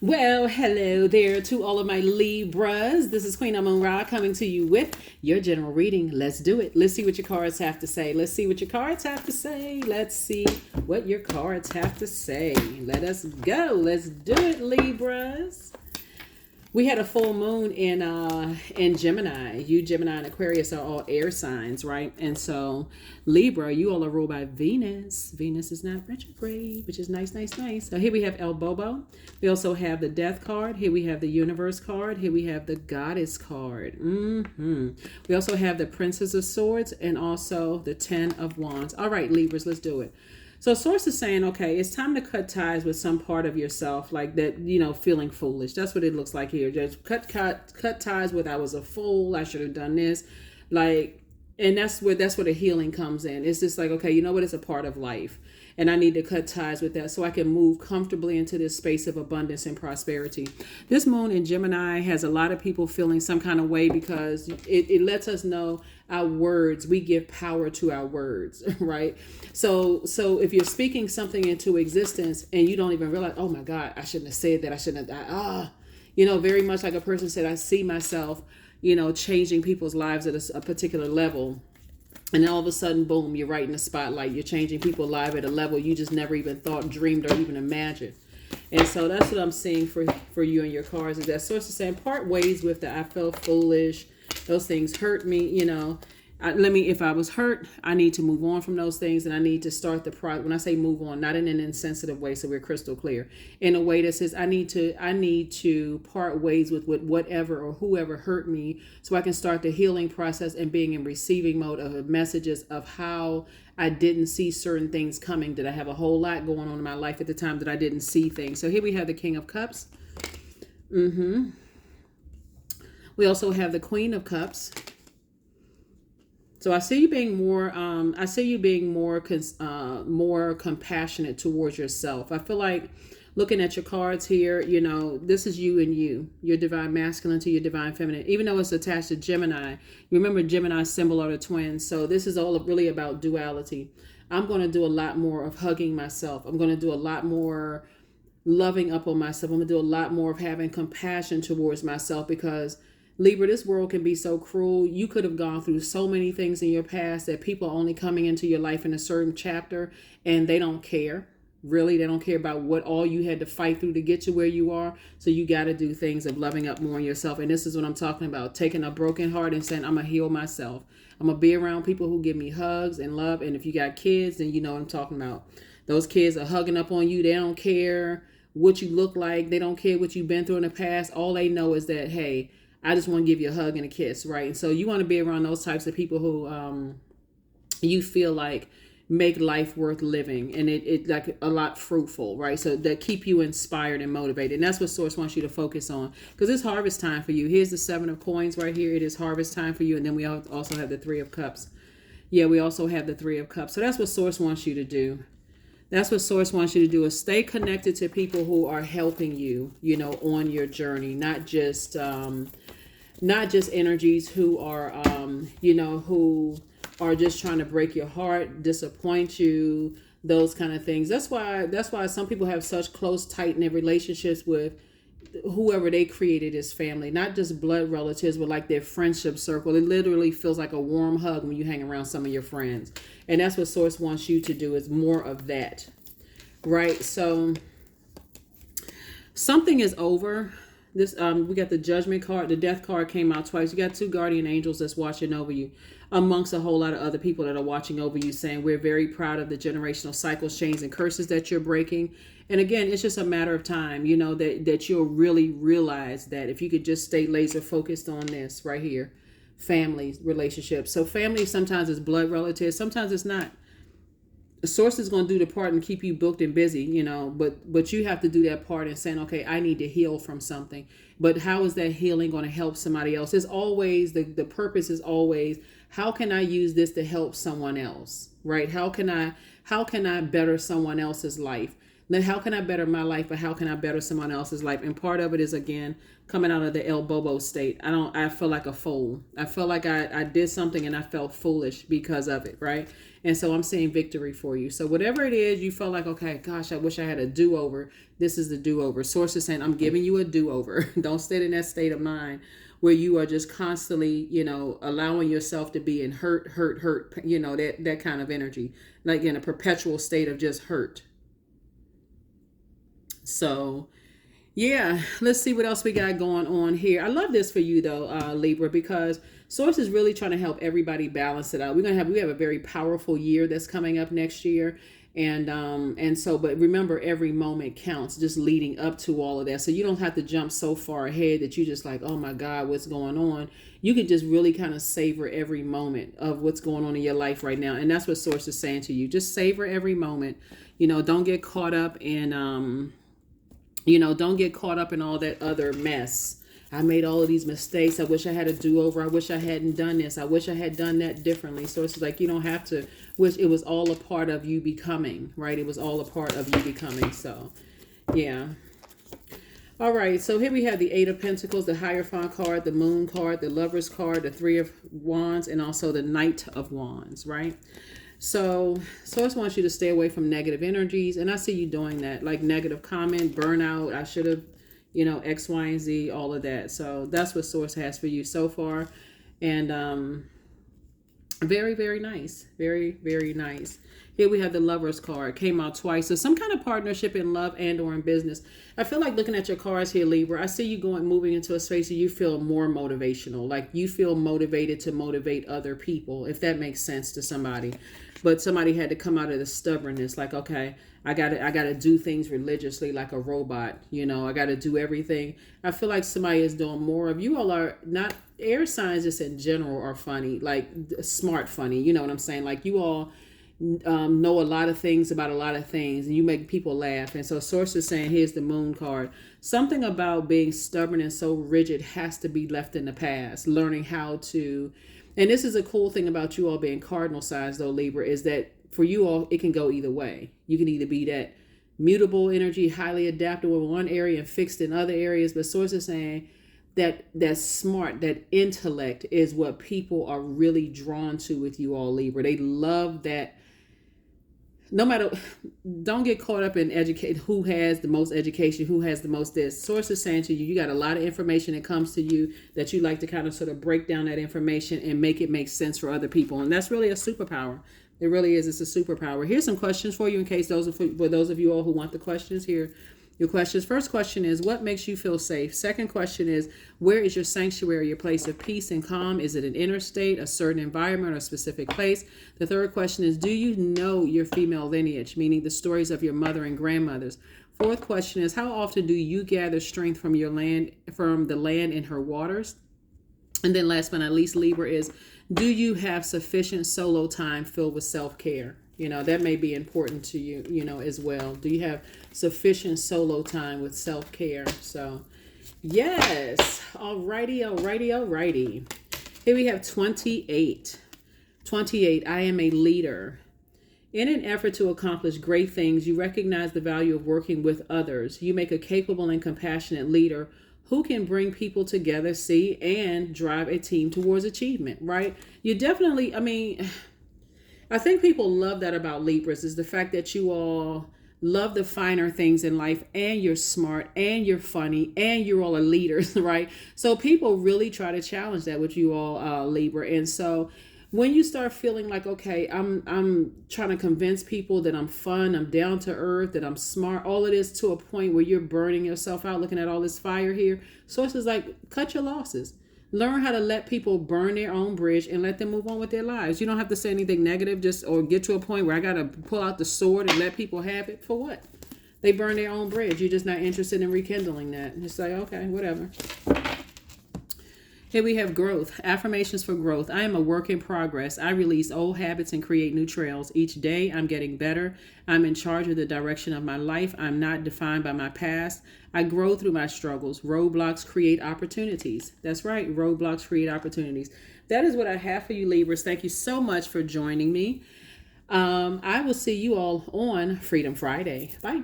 Well, hello there to all of my Libras. This is Queen Amun Ra coming to you with your general reading. Let's do it. Let's see what your cards have to say. Let's see what your cards have to say. Let's see what your cards have to say. Let us go. Let's do it, Libras. We had a full moon in Gemini. You, Gemini, and Aquarius are all air signs, right? And so Libra, you all are ruled by Venus. Venus is not retrograde, which is nice, nice, nice. So here we have El Bobo. We also have the Death card. Here we have the Universe card. Here we have the Goddess card. We also have the Princess of Swords and also the Ten of Wands. All right, Libras, let's do it. So source is saying, okay, it's time to cut ties with some part of yourself, like that, feeling foolish. That's what it looks like here. Just cut ties with I was a fool. I should have done this. And that's where the healing comes in. It's just like, okay, you know what? It's a part of life. And I need to cut ties with that so I can move comfortably into this space of abundance and prosperity. This moon in Gemini has a lot of people feeling some kind of way because it lets us know our words, we give power to our words, right? So if you're speaking something into existence and you don't even realize, oh my God, I shouldn't have said that. I shouldn't have, very much like a person said, I see myself, changing people's lives at a particular level. And then all of a sudden, boom, you're right in the spotlight. You're changing people's lives at a level you just never even thought, dreamed, or even imagined. And so that's what I'm seeing for you and your cards is that source is saying part ways with the I felt foolish. Those things hurt me, if I was hurt, I need to move on from those things, and I need to start the process. When I say move on, not in an insensitive way, so we're crystal clear, in a way that says I need to part ways with whatever or whoever hurt me, so I can start the healing process and being in receiving mode of messages of how I didn't see certain things coming. Did I have a whole lot going on in my life at the time that I didn't see things? So here we have the King of Cups. We also have the Queen of Cups. So I see you being more. More compassionate towards yourself. I feel like looking at your cards here, this is you and you, your divine masculine to your divine feminine. Even though it's attached to Gemini, remember Gemini's symbol are the twins. So this is all really about duality. I'm going to do a lot more of hugging myself. I'm going to do a lot more loving up on myself. I'm going to do a lot more of having compassion towards myself because Libra, this world can be so cruel. You could have gone through so many things in your past that people are only coming into your life in a certain chapter and they don't care. Really, they don't care about what all you had to fight through to get to where you are. So you got to do things of loving up more on yourself. And this is what I'm talking about. Taking a broken heart and saying, I'm going to heal myself. I'm going to be around people who give me hugs and love. And if you got kids, then you know what I'm talking about. Those kids are hugging up on you. They don't care what you look like. They don't care what you've been through in the past. All they know is that, hey, I just want to give you a hug and a kiss, right? And so you want to be around those types of people who you feel like make life worth living and it like a lot fruitful, right? So that keep you inspired and motivated. And that's what Source wants you to focus on because it's harvest time for you. Here's the 7 of coins right here. It is harvest time for you. And then we also have the 3 of cups. Yeah, we also have the 3 of cups. So that's what Source wants you to do. That's what Source wants you to do is stay connected to people who are helping you, on your journey, not just energies who are, who are just trying to break your heart, disappoint you, those kind of things. That's why some people have such close, tight-knit relationships with whoever they created as family, not just blood relatives, but like their friendship circle. It literally feels like a warm hug when you hang around some of your friends. And that's what Source wants you to do is more of that, right? So something is over. This we got the Judgment card. The Death card came out twice. You got 2 guardian angels that's watching over you amongst a whole lot of other people that are watching over you saying we're very proud of the generational cycles, chains, and curses that you're breaking. And again, it's just a matter of time, that you'll really realize that if you could just stay laser focused on this right here, family relationships. So family sometimes is blood relatives, sometimes it's not. The Source is going to do the part and keep you booked and busy, but you have to do that part and saying, okay, I need to heal from something. But how is that healing going to help somebody else? It's always, the purpose is always, how can I use this to help someone else, right? How can I better someone else's life? Then how can I better my life, but how can I better someone else's life? And part of it is, again, coming out of the El Bobo state. I feel like a fool. I feel like I did something and I felt foolish because of it, right? And so I'm seeing victory for you. So whatever it is, you felt like, okay, gosh, I wish I had a do-over. This is the do-over. Source is saying, I'm giving you a do-over. Don't stay in that state of mind where you are just constantly, allowing yourself to be in hurt, that kind of energy, like in a perpetual state of just hurt. So, yeah, let's see what else we got going on here. I love this for you though, Libra, because Source is really trying to help everybody balance it out. We have a very powerful year that's coming up next year. But remember, every moment counts, just leading up to all of that. So you don't have to jump so far ahead that you just like, oh my God, what's going on? You can just really kind of savor every moment of what's going on in your life right now. And that's what Source is saying to you. Just savor every moment. Don't get caught up in, don't get caught up in all that other mess. I made all of these mistakes. I wish I had a do-over. I wish I hadn't done this. I wish I had done that differently. So it's like you don't have to wish. It was all a part of you becoming, right? It was all a part of you becoming. So, yeah. All right. So here we have the Eight of Pentacles, the Hierophant card, the Moon card, the Lover's card, the Three of Wands, and also the Knight of Wands, right? So Source wants you to stay away from negative energies. And I see you doing that, like negative comment, burnout. I should have, X, Y, and Z, all of that. So that's what Source has for you so far. And very, very nice. Very, very nice. Here we have the Lover's card. Came out twice. So some kind of partnership in love and or in business. I feel like looking at your cards here, Libra, I see you moving into a space where you feel more motivational. Like you feel motivated to motivate other people, if that makes sense to somebody. But somebody had to come out of the stubbornness. Like, okay, I gotta do things religiously like a robot. I gotta do everything. I feel like somebody is doing more of. You all are not air signs just in general are funny, like smart funny. You know what I'm saying? Like you all know a lot of things about a lot of things, and you make people laugh. And so Source is saying, here's the Moon card. Something about being stubborn and so rigid has to be left in the past. Learning how to, and this is a cool thing about you all being cardinal signs though, Libra, is that for you all, it can go either way. You can either be that mutable energy, highly adaptable in one area and fixed in other areas. But Source is saying that smart, that intellect is what people are really drawn to with you all, Libra. They love that. No matter, don't get caught up in who has the most education, who has the most this. Source is saying to you, you got a lot of information that comes to you that you like to kind of sort of break down that information and make it make sense for other people. And that's really a superpower. It really is. It's a superpower. Here's some questions for you in case those of you all who want the questions here. Your questions. First question is, what makes you feel safe? Second question is, where is your sanctuary, your place of peace and calm? Is it an inner state, a certain environment, or a specific place? The third question is, do you know your female lineage, meaning the stories of your mother and grandmothers? Fourth question is, how often do you gather strength from the land in her waters? And then last but not least, Libra, is, do you have sufficient solo time filled with self-care? That may be important to you, as well. Do you have sufficient solo time with self-care? So, yes. Alrighty. Here we have 28. 28, I am a leader. In an effort to accomplish great things, you recognize the value of working with others. You make a capable and compassionate leader who can bring people together, and drive a team towards achievement, right? You definitely, I think people love that about Libras, is the fact that you all love the finer things in life, and you're smart, and you're funny, and you're all a leaders, right? So people really try to challenge that with you all, Libra. And so when you start feeling like, okay, I'm trying to convince people that I'm fun, I'm down to earth, that I'm smart, all of this to a point where you're burning yourself out looking at all this fire here. Source is like, cut your losses. Learn how to let people burn their own bridge and let them move on with their lives. You don't have to say anything negative, or get to a point where I got to pull out the sword and let people have it. For what? They burn their own bridge. You're just not interested in rekindling that. It's like, okay, whatever. Here we have growth. Affirmations for growth. I am a work in progress. I release old habits and create new trails. Each day I'm getting better. I'm in charge of the direction of my life. I'm not defined by my past. I grow through my struggles. Roadblocks create opportunities. That's right. Roadblocks create opportunities. That is what I have for you, Libras. Thank you so much for joining me. I will see you all on Freedom Friday. Bye.